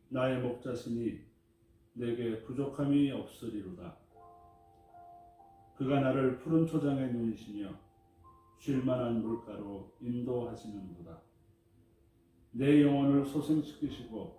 나의 목자시니 내게 부족함이 없으리로다. 그가 나를 푸른 초장에 누이시며 쉴만한 물가로 인도하시는도다. 내 영혼을 소생시키시고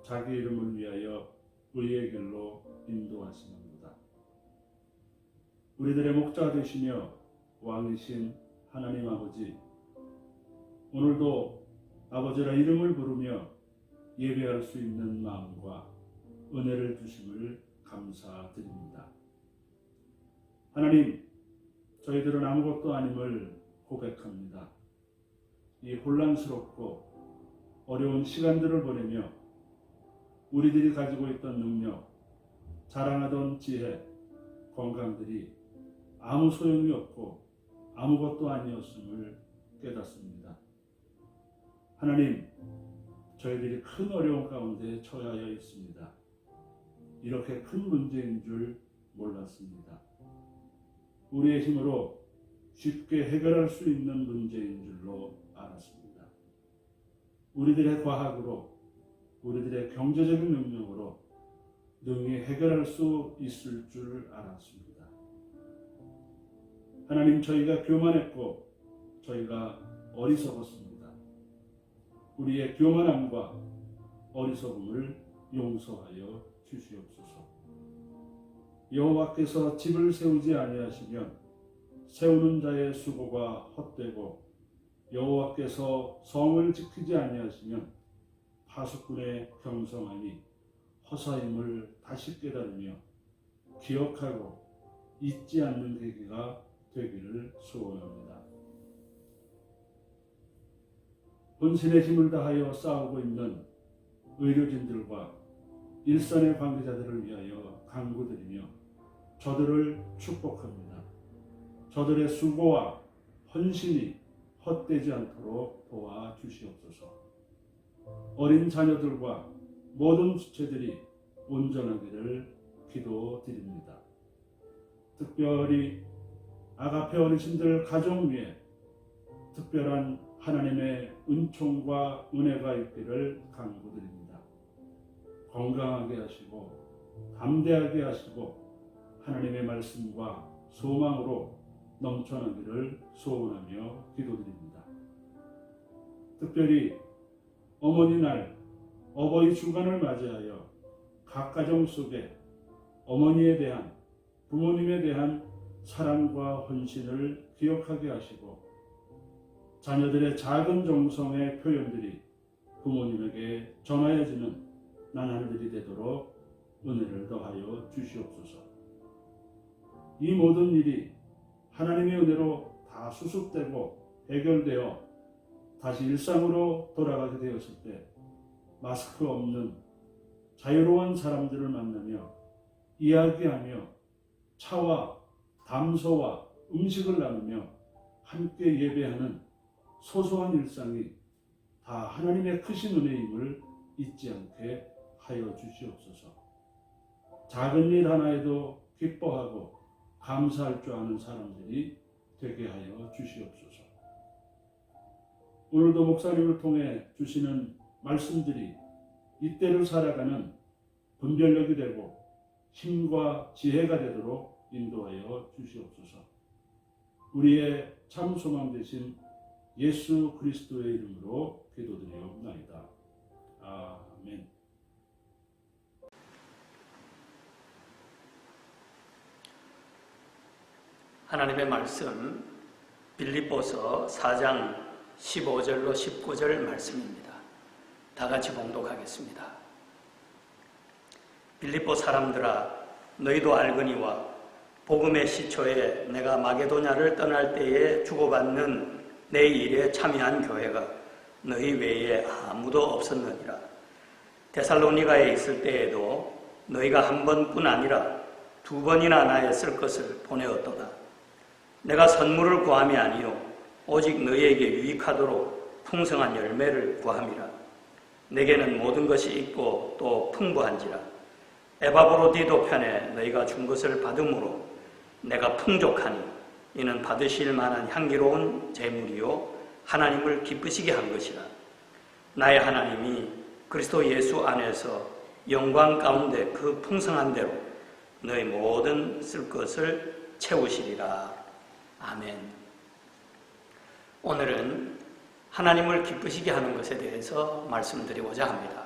자기 이름을 위하여 의의 길로 인도하시는도다. 우리들의 목자 되시며 왕이신 하나님 아버지, 오늘도 아버지라 이름을 부르며 예배할 수 있는 마음과 은혜를 주심을 감사드립니다. 하나님, 저희들은 아무것도 아님을 고백합니다. 이 혼란스럽고 어려운 시간들을 보내며 우리들이 가지고 있던 능력, 자랑하던 지혜, 건강들이 아무 소용이 없고 아무것도 아니었음을 깨닫습니다. 하나님, 저희들이 큰 어려움 가운데 처하여 있습니다. 이렇게 큰 문제인 줄 몰랐습니다. 우리의 힘으로 쉽게 해결할 수 있는 문제인 줄로 알았습니다. 우리들의 과학으로, 우리들의 경제적인 능력으로 능히 해결할 수 있을 줄 알았습니다. 하나님, 저희가 교만했고 저희가 어리석었습니다. 우리의 교만함과 어리석음을 용서하여 주시옵소서. 여호와께서 집을 세우지 아니하시면 세우는 자의 수고가 헛되고 여호와께서 성을 지키지 아니하시면 파수꾼의 경성함이 허사임을 다시 깨달으며 기억하고 잊지 않는 계기가 되기를 소원합니다. 혼신의 힘을 다하여 싸우고 있는 의료진들과 일선의 관계자들을 위하여 간구드리며 저들을 축복합니다. 저들의 수고와 헌신이 헛되지 않도록 도와주시옵소서. 어린 자녀들과 모든 주체들이 온전하기를 기도드립니다. 특별히 아가페 어르신들 가정 위에 특별한 하나님의 은총과 은혜가 있기를 간구드립니다. 건강하게 하시고 담대하게 하시고 하나님의 말씀과 소망으로 넘쳐나기를 소원하며 기도드립니다. 특별히 어머니 날, 어버이 주간을 맞이하여 각 가정 속에 어머니에 대한, 부모님에 대한 사랑과 헌신을 기억하게 하시고 자녀들의 작은 정성의 표현들이 부모님에게 전하여지는 나날들이 되도록 은혜를 더하여 주시옵소서. 이 모든 일이 하나님의 은혜로 다 수습되고 해결되어 다시 일상으로 돌아가게 되었을 때 마스크 없는 자유로운 사람들을 만나며 이야기하며 차와 담소와 음식을 나누며 함께 예배하는 소소한 일상이 다 하나님의 크신 은혜임을 잊지 않게 하여 주시옵소서. 작은 일 하나에도 기뻐하고 감사할 줄 아는 사람들이 되게 하여 주시옵소서. 오늘도 목사님을 통해 주시는 말씀들이 이때를 살아가는 분별력이 되고 힘과 지혜가 되도록 인도하여 주시옵소서. 우리의 참 소망 되신 예수 그리스도의 이름으로 기도드리옵나이다. 아멘. 하나님의 말씀 빌립보서 4장 15절로 19절 말씀입니다. 다 같이 봉독하겠습니다. 빌립보 사람들아, 너희도 알거니와 복음의 시초에 내가 마게도냐를 떠날 때에 주고받는 내 일에 참여한 교회가 너희 외에 아무도 없었느니라. 데살로니가에 있을 때에도 너희가 한 번뿐 아니라 2번이나 나의 쓸 것을 보내었도다. 내가 선물을 구함이 아니요 오직 너희에게 유익하도록 풍성한 열매를 구함이라. 내게는 모든 것이 있고 또 풍부한지라. 에바브로디도 편에 너희가 준 것을 받음으로 내가 풍족하니 이는 받으실 만한 향기로운 제물이요 하나님을 기쁘시게 한 것이라. 나의 하나님이 그리스도 예수 안에서 영광 가운데 그 풍성한 대로 너희 모든 쓸 것을 채우시리라. 아멘. 오늘은 하나님을 기쁘시게 하는 것에 대해서 말씀드리고자 합니다.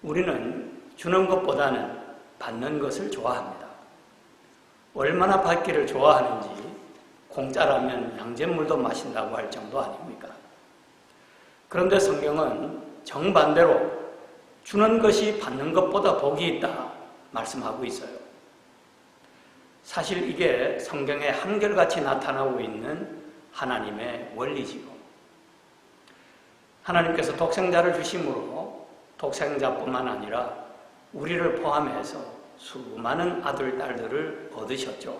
우리는 주는 것보다는 받는 것을 좋아합니다. 얼마나 받기를 좋아하는지 공짜라면 양잿물도 마신다고 할 정도 아닙니까? 그런데 성경은 정반대로 주는 것이 받는 것보다 복이 있다 말씀하고 있어요. 사실 이게 성경에 한결같이 나타나고 있는 하나님의 원리지요. 하나님께서 독생자를 주심으로 독생자뿐만 아니라 우리를 포함해서 수많은 아들, 딸들을 얻으셨죠.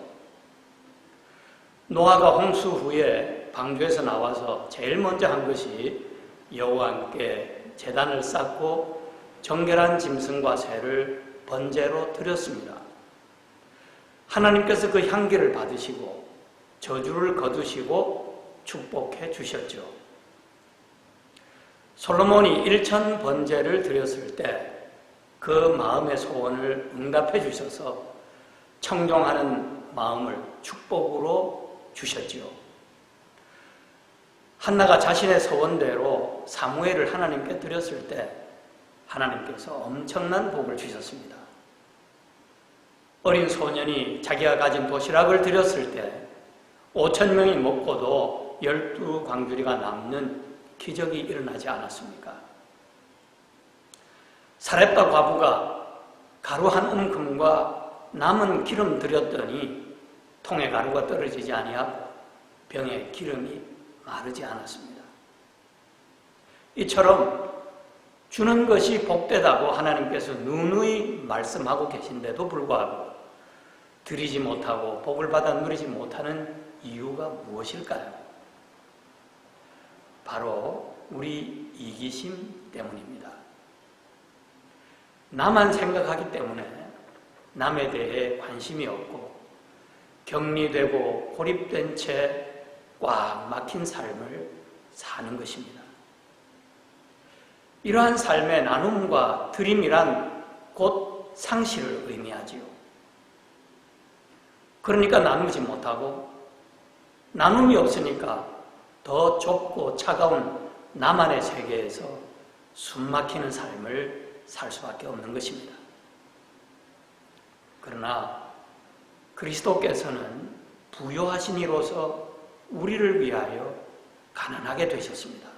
노아가 홍수 후에 방주에서 나와서 제일 먼저 한 것이 여호와께 제단을 쌓고 정결한 짐승과 새를 번제로 드렸습니다. 하나님께서 그 향기를 받으시고 저주를 거두시고 축복해 주셨죠. 솔로몬이 1000 번제를 드렸을 때 그 마음의 소원을 응답해 주셔서 청종하는 마음을 축복으로 주셨지요. 한나가 자신의 소원대로 사무엘을 하나님께 드렸을 때 하나님께서 엄청난 복을 주셨습니다. 어린 소년이 자기가 가진 도시락을 드렸을 때 5,000명이 먹고도 12광주리가 남는 기적이 일어나지 않았습니까? 사렙과 과부가 가루 한 움큼과 남은 기름 드렸더니 통에 가루가 떨어지지 아니하고 병에 기름이 마르지 않았습니다. 이처럼 주는 것이 복되다고 하나님께서 누누이 말씀하고 계신데도 불구하고 드리지 못하고 복을 받아 누리지 못하는 이유가 무엇일까요? 바로 우리 이기심 때문입니다. 나만 생각하기 때문에 남에 대해 관심이 없고 격리되고 고립된 채 꽉 막힌 삶을 사는 것입니다. 이러한 삶의 나눔과 드림이란 곧 상실을 의미하지요. 그러니까 나누지 못하고 나눔이 없으니까 더 좁고 차가운 나만의 세계에서 숨막히는 삶을 살 수밖에 없는 것입니다. 그러나 그리스도께서는 부요하신 이로서 우리를 위하여 가난하게 되셨습니다.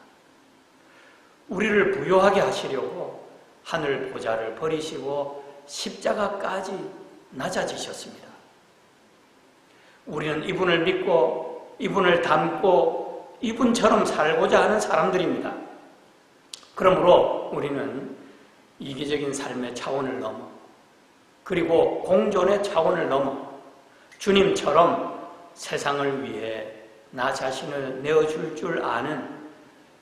우리를 부요하게 하시려고 하늘 보좌를 버리시고 십자가까지 낮아지셨습니다. 우리는 이분을 믿고 이분을 닮고 이분처럼 살고자 하는 사람들입니다. 그러므로 우리는 이기적인 삶의 차원을 넘어 그리고 공존의 차원을 넘어 주님처럼 세상을 위해 나 자신을 내어줄 줄 아는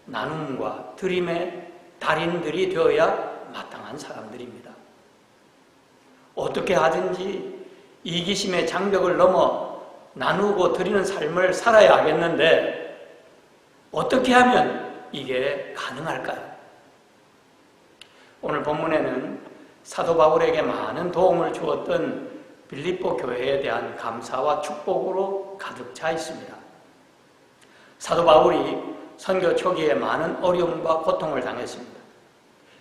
나눔과 드림의 달인들이 되어야 마땅한 사람들입니다. 어떻게 하든지 이기심의 장벽을 넘어 나누고 드리는 삶을 살아야 하겠는데 어떻게 하면 이게 가능할까요? 오늘 본문에는 사도 바울에게 많은 도움을 주었던 빌립보 교회에 대한 감사와 축복으로 가득 차 있습니다. 사도 바울이 선교 초기에 많은 어려움과 고통을 당했습니다.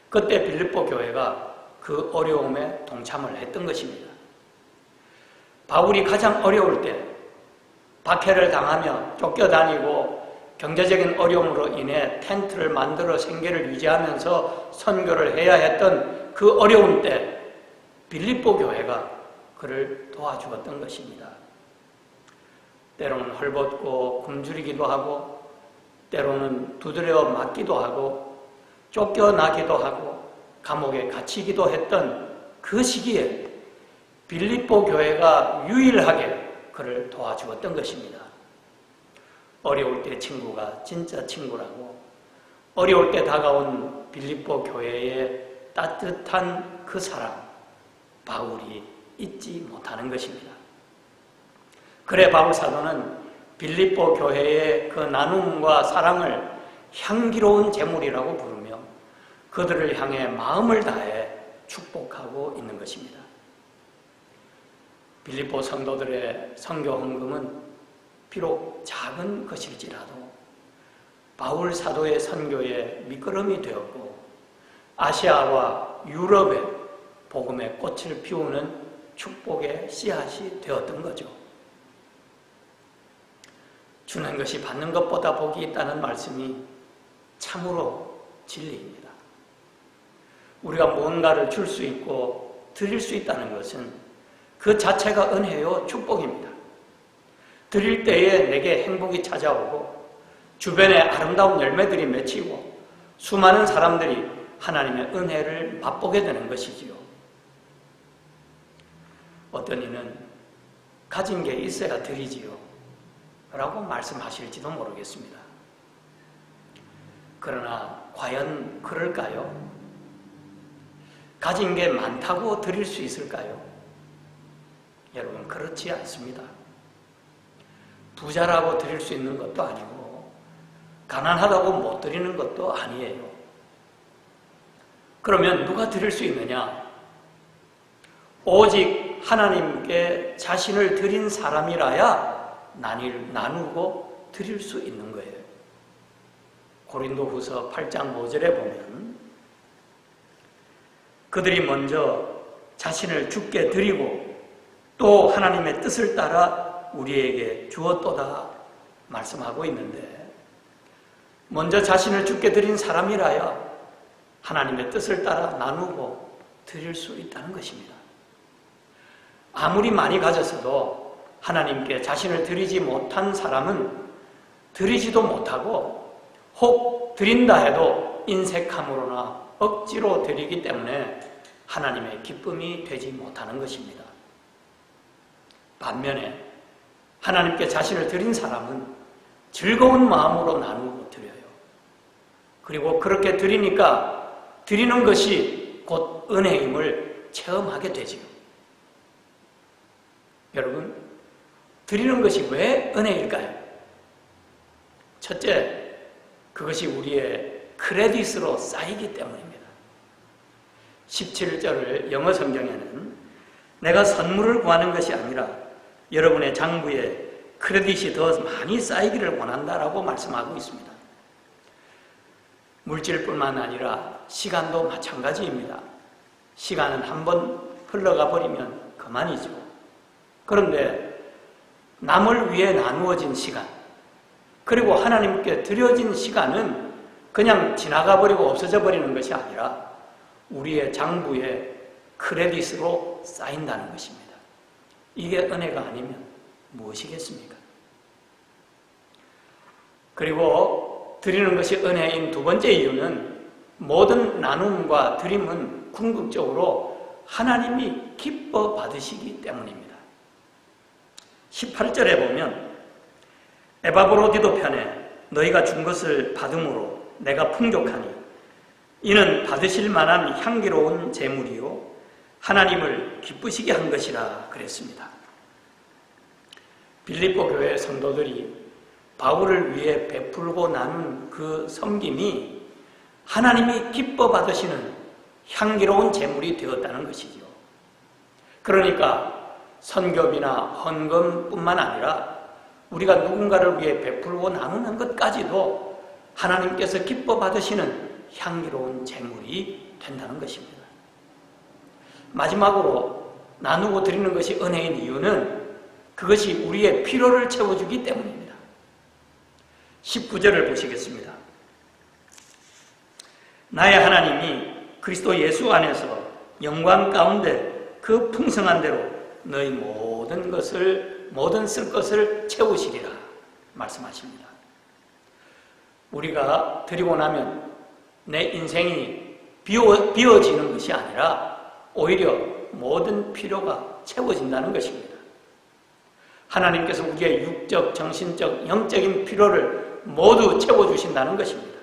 그때 빌립보 교회가 그 어려움에 동참을 했던 것입니다. 바울이 가장 어려울 때 박해를 당하며 쫓겨다니고 경제적인 어려움으로 인해 텐트를 만들어 생계를 유지하면서 선교를 해야 했던 그 어려움 때 빌립보 교회가 그를 도와주었던 것입니다. 때로는 헐벗고 굶주리기도 하고 때로는 두드려 맞기도 하고 쫓겨나기도 하고 감옥에 갇히기도 했던 그 시기에 빌립보 교회가 유일하게 그를 도와주었던 것입니다. 어려울 때 친구가 진짜 친구라고 어려울 때 다가온 빌립보 교회의 따뜻한 그 사랑 바울이 잊지 못하는 것입니다. 그래 바울 사도는 빌립보 교회의 그 나눔과 사랑을 향기로운 제물이라고 부르며 그들을 향해 마음을 다해 축복하고 있는 것입니다. 빌립보 성도들의 선교 헌금은 비록 작은 것일지라도 바울 사도의 선교에 밑거름이 되었고 아시아와 유럽에 복음의 꽃을 피우는 축복의 씨앗이 되었던 거죠. 주는 것이 받는 것보다 복이 있다는 말씀이 참으로 진리입니다. 우리가 무언가를 줄 수 있고 드릴 수 있다는 것은 그 자체가 은혜요 축복입니다. 드릴 때에 내게 행복이 찾아오고 주변에 아름다운 열매들이 맺히고 수많은 사람들이 하나님의 은혜를 맛보게 되는 것이지요. 어떤 이는 가진 게 있어야 드리지요 라고 말씀하실지도 모르겠습니다. 그러나 과연 그럴까요? 가진 게 많다고 드릴 수 있을까요? 여러분, 그렇지 않습니다. 부자라고 드릴 수 있는 것도 아니고 가난하다고 못 드리는 것도 아니에요. 그러면 누가 드릴 수 있느냐? 오직 하나님께 자신을 드린 사람이라야 나누고 드릴 수 있는 거예요. 고린도후서 8장 5절에 보면 그들이 먼저 자신을 주께 드리고 또 하나님의 뜻을 따라 우리에게 주었도다 말씀하고 있는데, 먼저 자신을 주께 드린 사람이라야 하나님의 뜻을 따라 나누고 드릴 수 있다는 것입니다. 아무리 많이 가졌어도 하나님께 자신을 드리지 못한 사람은 드리지도 못하고 혹 드린다 해도 인색함으로나 억지로 드리기 때문에 하나님의 기쁨이 되지 못하는 것입니다. 반면에 하나님께 자신을 드린 사람은 즐거운 마음으로 나누고 드려요. 그리고 그렇게 드리니까 드리는 것이 곧 은혜임을 체험하게 되지요. 여러분, 드리는 것이 왜 은혜일까요? 첫째, 그것이 우리의 크레딧으로 쌓이기 때문입니다. 17절을 영어 성경에는 내가 선물을 구하는 것이 아니라 여러분의 장부에 크레딧이 더 많이 쌓이기를 원한다라고 말씀하고 있습니다. 물질뿐만 아니라 시간도 마찬가지입니다. 시간은 한번 흘러가 버리면 그만이죠. 그런데 남을 위해 나누어진 시간, 그리고 하나님께 드려진 시간은 그냥 지나가 버리고 없어져 버리는 것이 아니라 우리의 장부에 크레딧으로 쌓인다는 것입니다. 이게 은혜가 아니면 무엇이겠습니까? 그리고 드리는 것이 은혜인 두 번째 이유는 모든 나눔과 드림은 궁극적으로 하나님이 기뻐 받으시기 때문입니다. 18절에 보면 에바브로디도 편에 너희가 준 것을 받음으로 내가 풍족하니 이는 받으실 만한 향기로운 제물이요 하나님을 기쁘시게 한 것이라 그랬습니다. 빌립보 교회 성도들이 바울을 위해 베풀고 나눈 그 섬김이 하나님이 기뻐 받으시는 향기로운 제물이 되었다는 것이죠. 그러니까 선교비나 헌금뿐만 아니라 우리가 누군가를 위해 베풀고 나누는 것까지도 하나님께서 기뻐 받으시는 향기로운 제물이 된다는 것입니다. 마지막으로 나누고 드리는 것이 은혜인 이유는 그것이 우리의 필요를 채워주기 때문입니다. 19절을 보시겠습니다. 나의 하나님이 그리스도 예수 안에서 영광 가운데 그 풍성한 대로 너희 모든 쓸 것을 채우시리라 말씀하십니다. 우리가 드리고 나면 내 인생이 비워지는 것이 아니라 오히려 모든 필요가 채워진다는 것입니다. 하나님께서 우리의 육적, 정신적, 영적인 필요를 모두 채워주신다는 것입니다.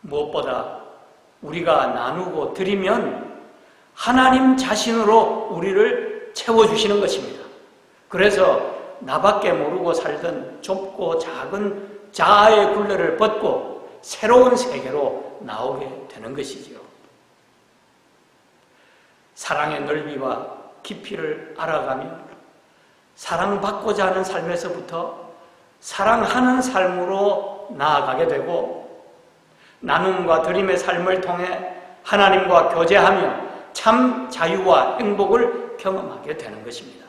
무엇보다 우리가 나누고 드리면 하나님 자신으로 우리를 채워주시는 것입니다. 그래서 나밖에 모르고 살던 좁고 작은 자아의 굴레를 벗고 새로운 세계로 나오게 되는 것이지요. 사랑의 넓이와 깊이를 알아가며 사랑받고자 하는 삶에서부터 사랑하는 삶으로 나아가게 되고, 나눔과 드림의 삶을 통해 하나님과 교제하며 참 자유와 행복을 경험하게 되는 것입니다.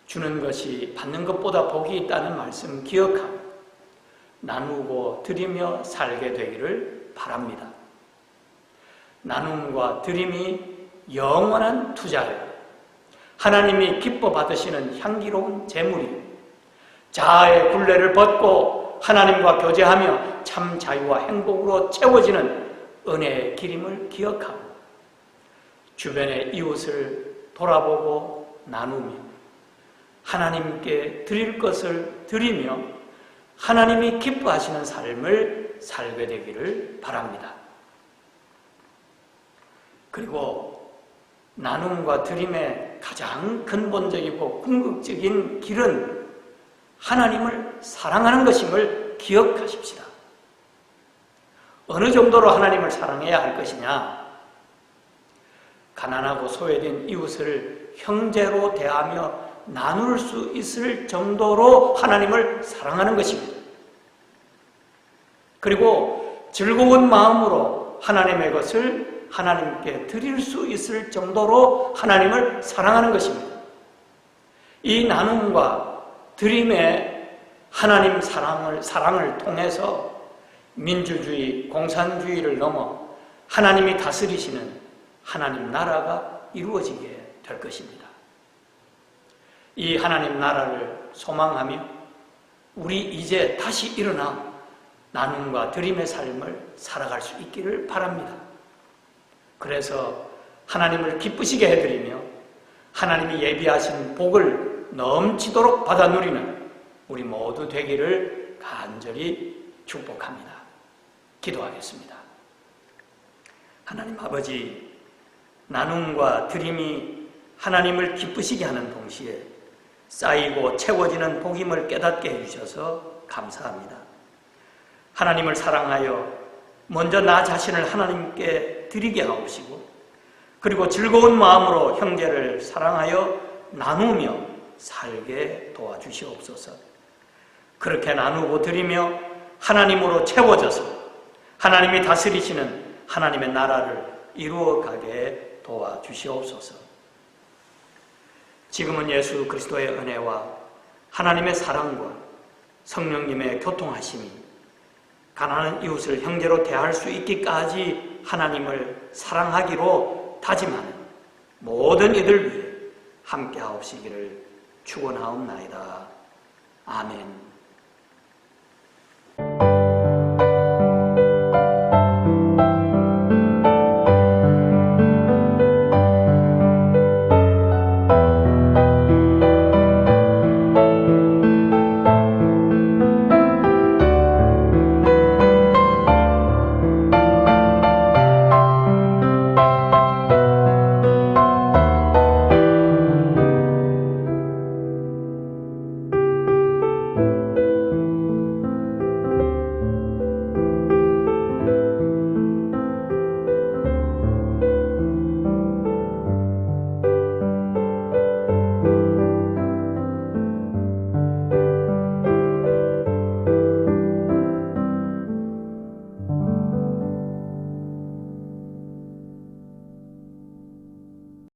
주는 것이 받는 것보다 복이 있다는 말씀 기억하고 나누고 드리며 살게 되기를 바랍니다. 나눔과 드림이 영원한 투자예요. 하나님이 기뻐 받으시는 향기로운 재물이 자아의 굴레를 벗고 하나님과 교제하며 참 자유와 행복으로 채워지는 은혜의 길임을 기억하고 주변의 이웃을 돌아보고 나누며 하나님께 드릴 것을 드리며 하나님이 기뻐하시는 삶을 살게 되기를 바랍니다. 그리고 나눔과 드림의 가장 근본적이고 궁극적인 길은 하나님을 사랑하는 것임을 기억하십시다. 어느 정도로 하나님을 사랑해야 할 것이냐? 가난하고 소외된 이웃을 형제로 대하며 나눌 수 있을 정도로 하나님을 사랑하는 것입니다. 그리고 즐거운 마음으로 하나님의 것을 하나님께 드릴 수 있을 정도로 하나님을 사랑하는 것입니다. 이 나눔과 드림의 하나님 사랑을 통해서 민주주의, 공산주의를 넘어 하나님이 다스리시는 하나님 나라가 이루어지게 될 것입니다. 이 하나님 나라를 소망하며 우리 이제 다시 일어나 나눔과 드림의 삶을 살아갈 수 있기를 바랍니다. 그래서 하나님을 기쁘시게 해드리며 하나님이 예비하신 복을 넘치도록 받아 누리는 우리 모두 되기를 간절히 축복합니다. 기도하겠습니다. 하나님 아버지, 나눔과 드림이 하나님을 기쁘시게 하는 동시에 쌓이고 채워지는 복임을 깨닫게 해주셔서 감사합니다. 하나님을 사랑하여 먼저 나 자신을 하나님께 드리게 하옵시고, 그리고 즐거운 마음으로 형제를 사랑하여 나누며 살게 도와주시옵소서. 그렇게 나누고 드리며 하나님으로 채워져서 하나님이 다스리시는 하나님의 나라를 이루어가게 도와주시옵소서. 지금은 예수 그리스도의 은혜와 하나님의 사랑과 성령님의 교통하심이 가난한 이웃을 형제로 대할 수 있기까지 하나님을 사랑하기로 다짐하는 모든 이들 위해 함께 하옵시기를 축원하옵나이다. 아멘.